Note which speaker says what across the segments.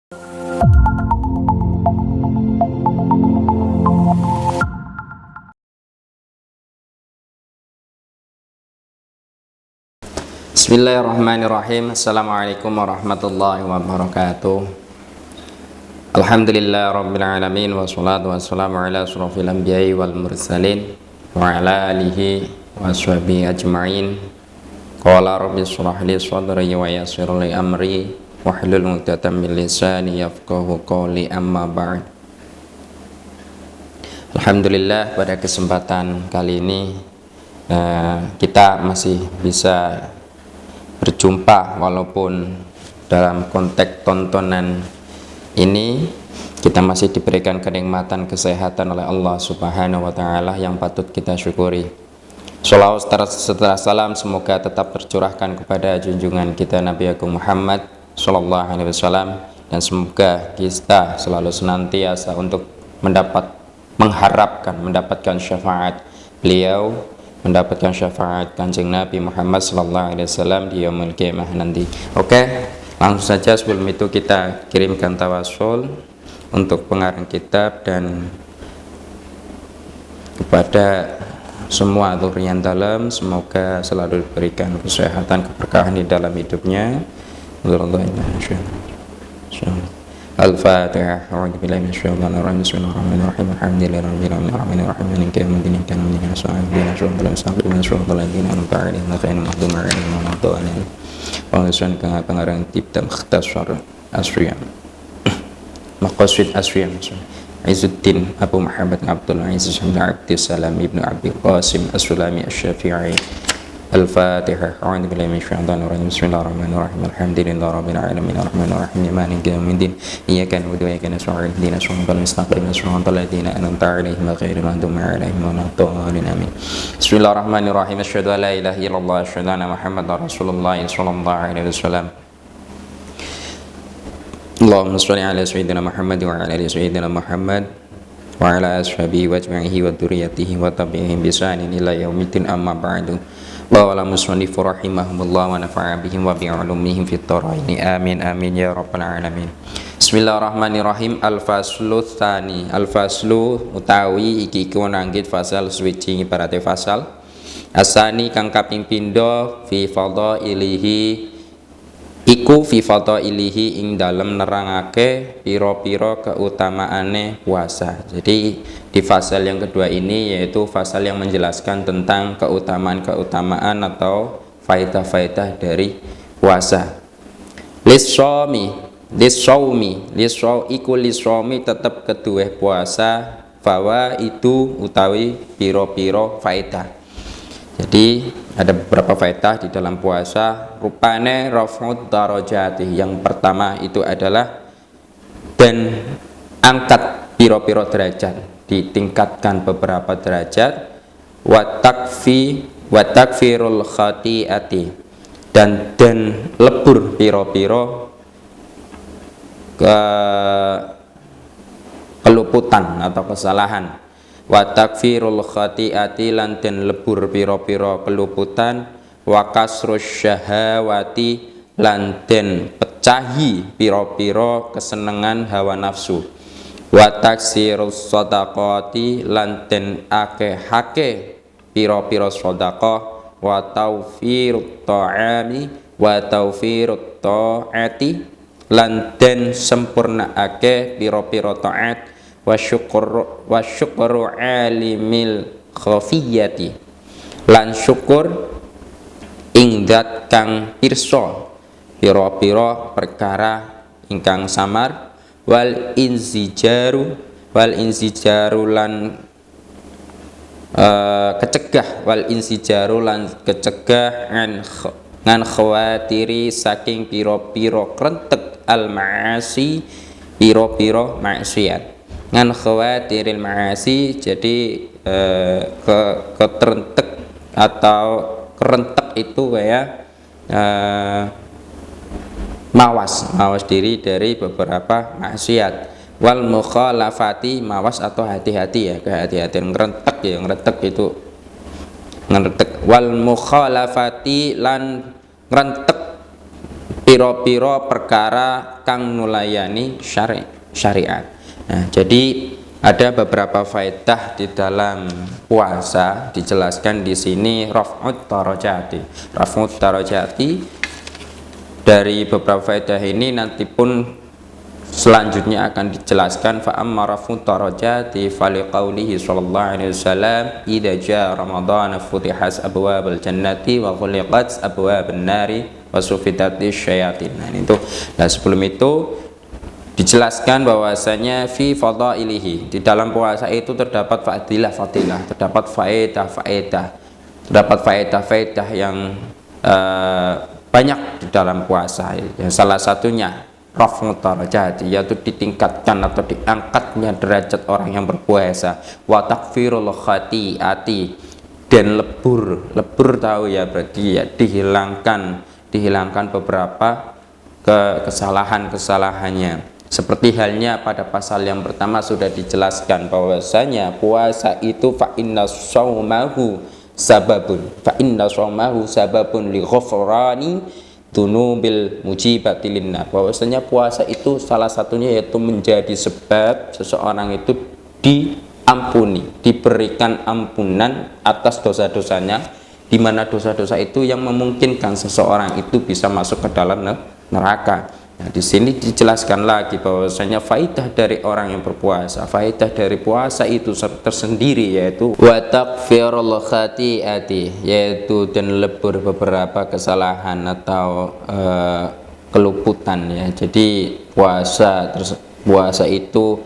Speaker 1: Bismillahirrahmanirrahim. Assalamualaikum warahmatullahi wabarakatuh. Alhamdulillah rabbil alamin, wassalatu wassalamu ala asyrafil anbiya'i wal mursalin wa ala alihi wa sahbihi ajma'in. Qala rabbi shrah li sadri wa yassir li amri wahlul 'uqdatam min lisani yafqahu qawli, amma ba'd. Alhamdulillah, pada kesempatan kali ini kita masih bisa berjumpa, walaupun dalam konteks tontonan ini kita masih diberikan kenikmatan kesehatan oleh Allah Subhanahu wa Ta'ala yang patut kita syukuri. Shalawat serta salam semoga tetap tercurahkan kepada junjungan kita Nabi Agung Muhammad Sallallahu Alaihi Wasallam, dan semoga kita selalu senantiasa untuk mendapatkan syafaat beliau, mendapatkan syafaat Kanjeng Nabi Muhammad Sallallahu Alaihi Wasallam di yaumul qiyamah nanti. Oke, langsung saja. Sebelum itu kita kirimkan tawasul untuk pengarang kitab dan kepada semua dzurriyyah dalam, semoga selalu diberikan kesehatan, keberkahan di dalam hidupnya. Al-Fatihah. A'udzu billahi minasyaitonir rajim. Bismillahirrahmanirrahim. Alhamdulillahirabbil alamin arrahmanir rahim maliki yaumiddin. Iyyaka na'budu wa iyyaka nasta'in. Ihdinas siratal mustaqim. Ghairil maghdubi 'alaihim waladdallin. Pengesan pengarang kitab Mukhtasar Asriyam. Maqasid Asriyam. Izzuddin Abu Muhammad Abdul Aziz bin Abdus Salam ibnu Abi Qasim As-Sulami Asy-Syafi'i. Al-Fatihah. A'udzu billahi minasyaitonir rajim. Bismillahirrahmanirrahim. Alhamdulillahirabbil alamin arrahmanir rahim maliki yaumiddin. Iyyaka na'budu wa iyyaka nasta'in. Ihdinas siratal mustaqim siratal ladzina an'amta 'alaihim ghairil maghdubi 'alaihim waladdallin. Amin. Bismillahirrahmanirrahim. Asyhadu an la ilaha illallah wa asyhadu anna Muhammadar Rasulullah sallallahu alaihi wasallam. Allahumma shalli ala sayyidina Muhammad wa ala ali sayyidina Muhammad wa ala ashabihi wa ajma'ihi wa dzurriyyatihi wa tabi'ihim bi ihsanin ila yaumiddin, amma ba'du. Wa musannif rahimahumullah wa nafa'a bihim wa bi 'ulumihim fit dharain. Amin amin ya rabbal alamin. Bismillahirrahmanirrahim. Al-faslu tsani. Al-faslu utawi iki nanggit fasal switching ibarate fasal. Asani kang kaping pindho fi fadhailihi iku fi fadhailihi ing dalem nerangake pira-pira keutamaane puasa. Jadi di fasal yang kedua ini yaitu fasal yang menjelaskan tentang keutamaan-keutamaan atau faedah-faedah dari puasa. Lisawmi tetap kedua puasa, fawa itu utawi pira-pira faedah. Jadi ada beberapa faedah di dalam puasa. Rupane raf'ud darajati, yang pertama itu adalah dan angkat piro-piro derajat, ditingkatkan beberapa derajat. Wa takfirul khati'ati, dan lebur piro-piro keluputan atau kesalahan. Wa takfirul khati'ati, lan den lebur pira-pira keluputan. Wa kasrus syahawati, lan den pecahi pira-pira kesenengan hawa nafsu. Wa taksirus shadaqati, lan den akehake pira-pira sedekah. Wa tawfirut ta'ami wa tawfirut ta'ati, lan den sempurnaake pira-pira taat. Wa syukru alimil khafiyati, lan syukur ing zat kang pirsa pira-pira perkara ingkang samar. Wal inzijaru lan kecegah ngan khawatiri saking pira-pira krentek al ma'asi, pira-pira maksiat. Ngan khawatiril ma'asi, jadi kerentek atau kerentek itu kayak mawas diri dari beberapa maksiat. Wal mukhalafati, mawas atau hati-hati ya, kehati-hatian. Ngerentek itu ngerentek. Wal mukhalafati, lan ngerentek piro-piro perkara kang nulayani syariat. Nah, jadi ada beberapa faedah di dalam puasa dijelaskan di sini raf'ut darajati. Raf'ut darajati dari beberapa faedah ini nanti pun selanjutnya akan dijelaskan fa amma raf'ut darajati fali qaulihi sallallahu alaihi wasallam idza jaa ramadhan futihas abwabul jannati wa ghuliqat abwabun nari wa sufidatis syayatin. Nah, itu. Nah, sebelum itu dijelaskan bahwasanya fi fadailihi, di dalam puasa itu terdapat fadilah, terdapat faedah yang banyak di dalam puasa. Yang salah satunya raf'ut darajat, yaitu ditingkatkan atau diangkatnya derajat orang yang berpuasa, wa takfirul khati'ati, dan lebur tahu ya, berarti ya dihilangkan beberapa kesalahannya. Seperti halnya pada pasal yang pertama sudah dijelaskan bahwasanya puasa itu fa inna shaumahu sababun li ghufrani dunubil mujibati linnar. Bahwasanya puasa itu salah satunya yaitu menjadi sebab seseorang itu diampuni, diberikan ampunan atas dosa-dosanya, di mana dosa-dosa itu yang memungkinkan seseorang itu bisa masuk ke dalam neraka. Nah, di sini dijelaskan lagi bahwasanya faidah dari orang yang berpuasa, faidah dari puasa itu tersendiri yaitu wa takfirul khati'ati, yaitu dan lebur beberapa kesalahan atau keluputan ya. Jadi puasa itu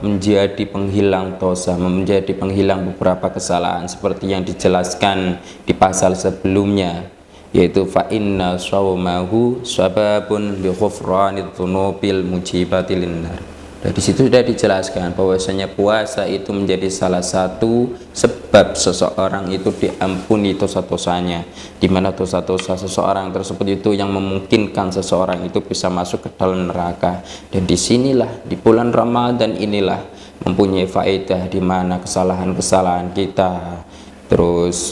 Speaker 1: menjadi penghilang dosa, menjadi penghilang beberapa kesalahan seperti yang dijelaskan di pasal sebelumnya, yaitu fa inna shaumahu sababun li ghufranid dzunubil mujibati linnar. Dari situ sudah dijelaskan bahwasanya puasa itu menjadi salah satu sebab seseorang itu diampuni dosa-dosanya, di mana dosa-dosa seseorang tersebut itu yang memungkinkan seseorang itu bisa masuk ke dalam neraka. Dan disinilah di bulan Ramadan inilah mempunyai faedah di mana kesalahan-kesalahan kita, terus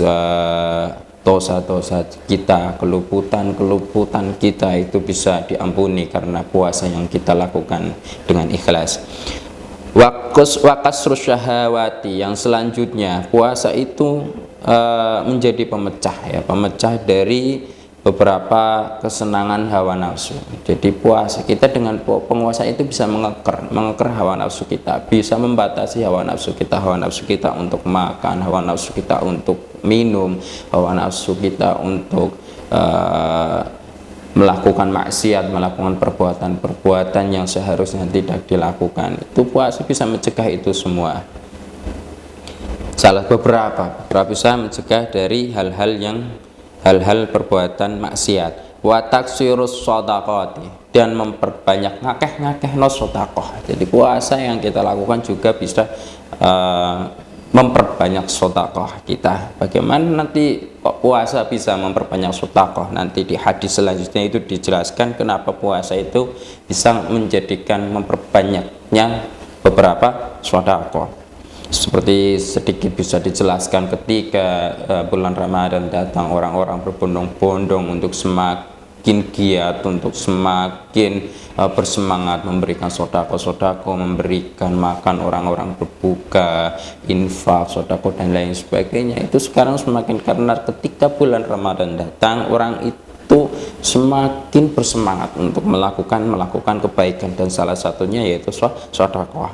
Speaker 1: dosa-dosa kita, keluputan kita itu bisa diampuni karena puasa yang kita lakukan dengan ikhlas. Wakasrus syahawati, yang selanjutnya puasa itu menjadi pemecah dari beberapa kesenangan hawa nafsu. Jadi puasa kita dengan penguasa itu bisa mengeker hawa nafsu kita, bisa membatasi hawa nafsu kita untuk makan, hawa nafsu kita untuk minum, hawa nafsu kita untuk melakukan maksiat, melakukan perbuatan yang seharusnya tidak dilakukan. Itu puasa bisa mencegah itu semua. Beberapa bisa mencegah dari hal-hal perbuatan maksiat. Wa taksirus shadaqati, dan memperbanyak ngakeh no sedekah. Jadi puasa yang kita lakukan juga bisa memperbanyak sedekah kita. Bagaimana nanti kok puasa bisa memperbanyak sedekah? Nanti di hadis selanjutnya itu dijelaskan kenapa puasa itu bisa memperbanyaknya beberapa sedekah. Seperti sedikit bisa dijelaskan ketika bulan Ramadan datang, orang-orang berbondong-bondong untuk semakin giat, untuk semakin bersemangat memberikan sodako, memberikan makan orang-orang berbuka, infak, sodako dan lain sebagainya. Itu sekarang semakin, karena ketika bulan Ramadan datang, orang itu semakin bersemangat untuk melakukan kebaikan, dan salah satunya yaitu sodako.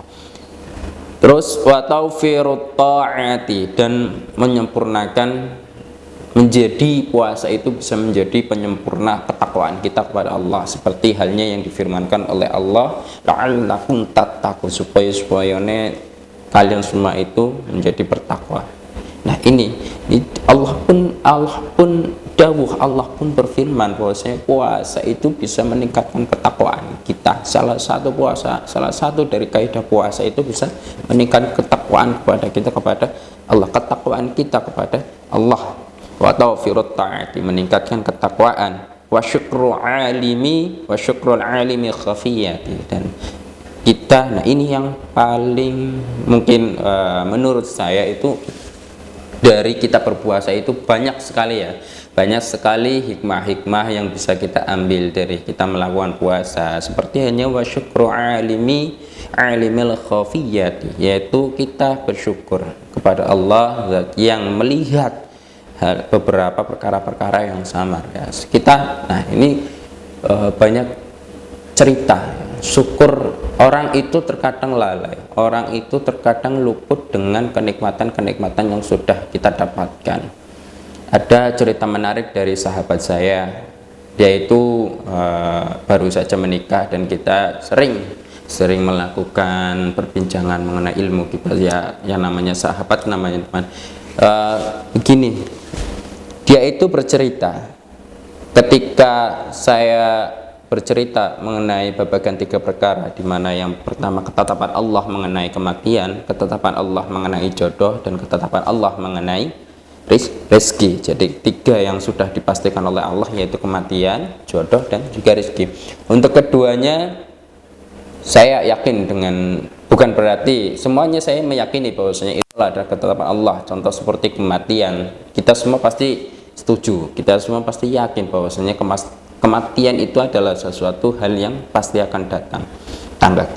Speaker 1: Terus wa tawfirut ta'ati, dan menyempurnakan, menjadi puasa itu bisa menjadi penyempurna ketakwaan kita kepada Allah, seperti halnya yang difirmankan oleh Allah, la'allakum tattaqun, supaya kalian semua itu menjadi bertakwa. Nah, ini Allah pun berfirman bahwasanya puasa itu bisa meningkatkan ketakwaan kita. Salah satu dari kaidah puasa itu bisa meningkatkan ketakwaan kepada Allah, ketakwaan kita kepada Allah. Wa tawfirut ta'ati, meningkatkan ketakwaan. Wa syukrul alimi khafiyati, dan kita, nah ini yang paling mungkin menurut saya itu dari kita berpuasa itu banyak sekali ya Banyak sekali hikmah-hikmah yang bisa kita ambil dari kita melakukan puasa, seperti hanya wa syukru alimil khafiyati, yaitu kita bersyukur kepada Allah zat yang melihat beberapa perkara-perkara yang samar ya. Nah ini banyak cerita syukur. Orang itu terkadang lalai, orang itu terkadang luput dengan kenikmatan-kenikmatan yang sudah kita dapatkan. Ada cerita menarik dari sahabat saya, dia itu baru saja menikah dan kita sering melakukan perbincangan mengenai ilmu kita ya, yang namanya sahabat, namanya teman. Begini, dia itu bercerita ketika saya bercerita mengenai babagan 3 perkara, di mana yang pertama ketetapan Allah mengenai kematian, ketetapan Allah mengenai jodoh, dan ketetapan Allah mengenai rezeki. Jadi 3 yang sudah dipastikan oleh Allah, yaitu kematian, jodoh, dan juga rezeki. Untuk keduanya saya yakin dengan, bukan berarti semuanya saya meyakini bahwasanya itu adalah ketetapan Allah. Contoh seperti kematian, kita semua pasti setuju, kita semua pasti yakin bahwasanya kematian itu adalah sesuatu hal yang pasti akan datang.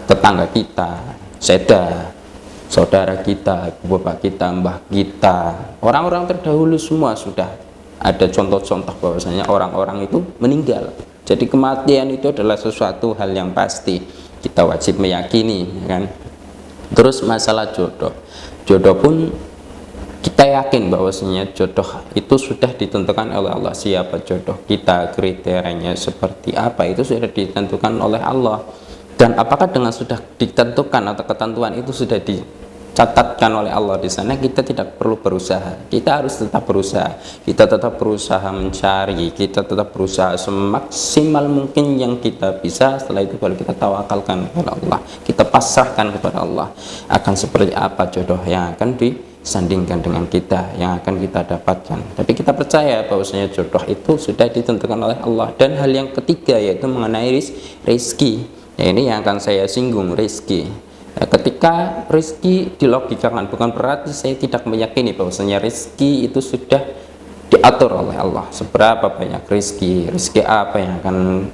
Speaker 1: Tetangga kita, saudara kita, ibu bapak kita, mbah kita, orang-orang terdahulu semua sudah ada contoh-contoh bahwasanya orang-orang itu meninggal. Jadi kematian itu adalah sesuatu hal yang pasti, kita wajib meyakini, kan? Terus masalah jodoh pun kita yakin bahwasanya jodoh itu sudah ditentukan oleh Allah. Siapa jodoh kita, kriterianya seperti apa, itu sudah ditentukan oleh Allah. Dan apakah dengan sudah ditentukan atau ketentuan itu sudah dicatatkan oleh Allah di sana, kita tidak perlu berusaha. Kita harus tetap berusaha. Kita tetap berusaha mencari, kita tetap berusaha semaksimal mungkin yang kita bisa. Setelah itu baru kita tawakalkan kepada Allah. Kita pasrahkan kepada Allah akan seperti apa jodoh yang akan disandingkan dengan kita, yang akan kita dapatkan. Tapi kita percaya bahwasanya jodoh itu sudah ditentukan oleh Allah. Dan hal yang ketiga yaitu mengenai rezeki. Ya, ini yang akan saya singgung, rezeki. Nah, ketika rezeki dilogikakan, bukan berarti saya tidak meyakini bahwasanya rezeki itu sudah diatur oleh Allah. Seberapa banyak rezeki apa yang akan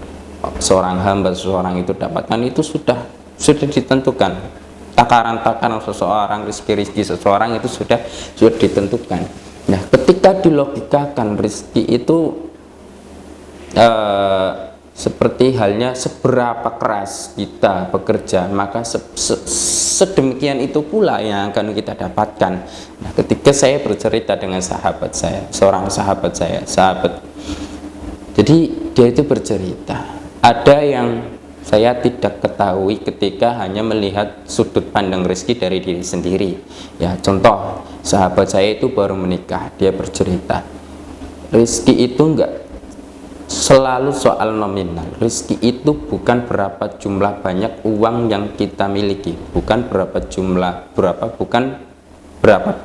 Speaker 1: seorang hamba, seseorang itu dapatkan, itu sudah ditentukan. Takaran seseorang, rezeki seseorang itu sudah ditentukan. Nah, ketika dilogikakan rezeki itu seperti halnya seberapa keras kita bekerja, maka sedemikian itu pula yang akan kita dapatkan. Nah, ketika saya bercerita dengan sahabat saya, seorang sahabat saya, jadi dia itu bercerita, ada yang saya tidak ketahui ketika hanya melihat sudut pandang rezeki dari diri sendiri. Ya, contoh, sahabat saya itu baru menikah, dia bercerita, rezeki itu enggak selalu soal nominal. Rezeki itu bukan berapa jumlah banyak uang yang kita miliki, bukan berapa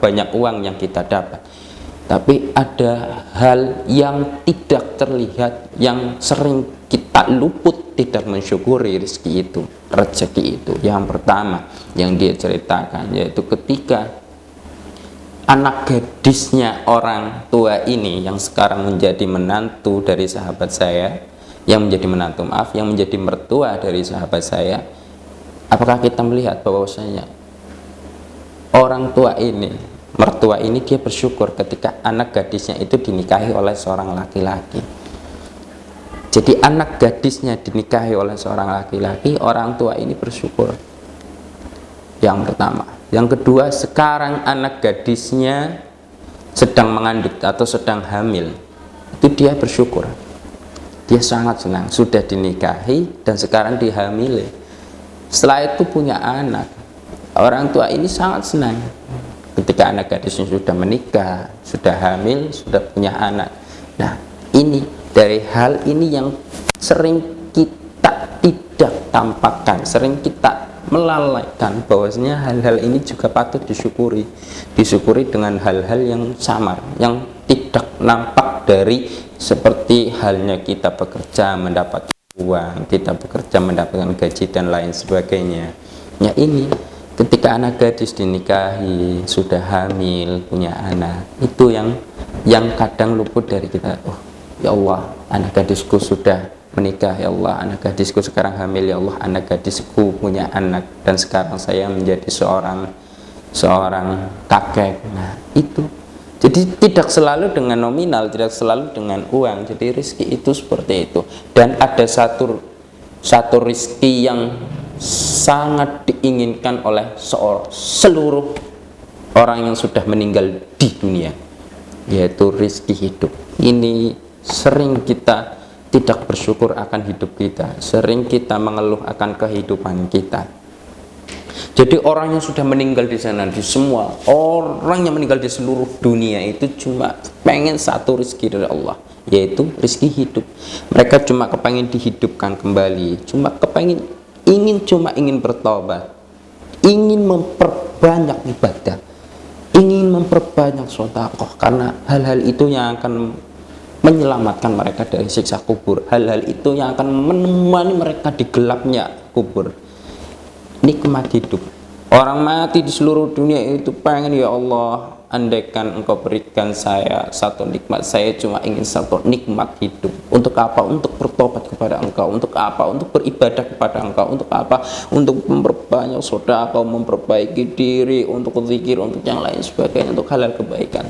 Speaker 1: banyak uang yang kita dapat, tapi ada hal yang tidak terlihat yang sering kita luput, tidak mensyukuri rezeki itu. Yang pertama yang dia ceritakan yaitu ketika anak gadisnya orang tua ini yang sekarang menjadi menantu dari sahabat saya, yang menjadi mertua dari sahabat saya, apakah kita melihat bahwasanya mertua ini dia bersyukur ketika anak gadisnya itu dinikahi oleh seorang laki-laki. Jadi anak gadisnya dinikahi oleh seorang laki-laki, orang tua ini bersyukur. Yang pertama. Yang kedua, sekarang anak gadisnya sedang mengandung atau sedang hamil, itu dia bersyukur, dia sangat senang sudah dinikahi dan sekarang dihamili. Setelah itu punya anak, orang tua ini sangat senang ketika anak gadisnya sudah menikah, sudah hamil, sudah punya anak. Nah, ini dari hal ini yang sering kita tidak tampakkan, sering kita melalaikan, bahwasanya hal-hal ini juga patut disyukuri dengan hal-hal yang samar, yang tidak nampak dari, seperti halnya kita bekerja mendapatkan uang, kita bekerja mendapatkan gaji dan lain sebagainya. Ya, ini ketika anak gadis dinikahi, sudah hamil, punya anak, itu yang yang kadang luput dari kita. Oh ya Allah, anak gadisku sudah menikah, ya Allah anak gadisku sekarang hamil, ya Allah anak gadisku punya anak, dan sekarang saya menjadi seorang kakek. Nah itu, jadi tidak selalu dengan nominal, tidak selalu dengan uang. Jadi rezeki itu seperti itu. Dan ada satu rezeki yang sangat diinginkan oleh seluruh orang yang sudah meninggal di dunia, yaitu rezeki hidup. Ini sering kita tidak bersyukur akan hidup kita, sering kita mengeluh akan kehidupan kita. Jadi orang yang sudah meninggal di sana, di semua orang yang meninggal di seluruh dunia itu cuma pengen satu rezeki dari Allah, yaitu rezeki hidup. Mereka cuma kepengen dihidupkan kembali, cuma ingin bertobat, ingin memperbanyak ibadah, ingin memperbanyak sedekah, karena hal-hal itu yang akan menyelamatkan mereka dari siksa kubur. Hal-hal itu yang akan menemani mereka di gelapnya kubur. Nikmat hidup. Orang mati di seluruh dunia itu pengen, ya Allah, andaikan engkau berikan saya satu nikmat, saya cuma ingin satu nikmat hidup. Untuk apa? Untuk bertobat kepada engkau. Untuk apa? Untuk beribadah kepada engkau. Untuk apa? Untuk memperbanyak sedekah, memperbaiki diri, untuk zikir, untuk yang lain sebagainya, untuk halal kebaikan.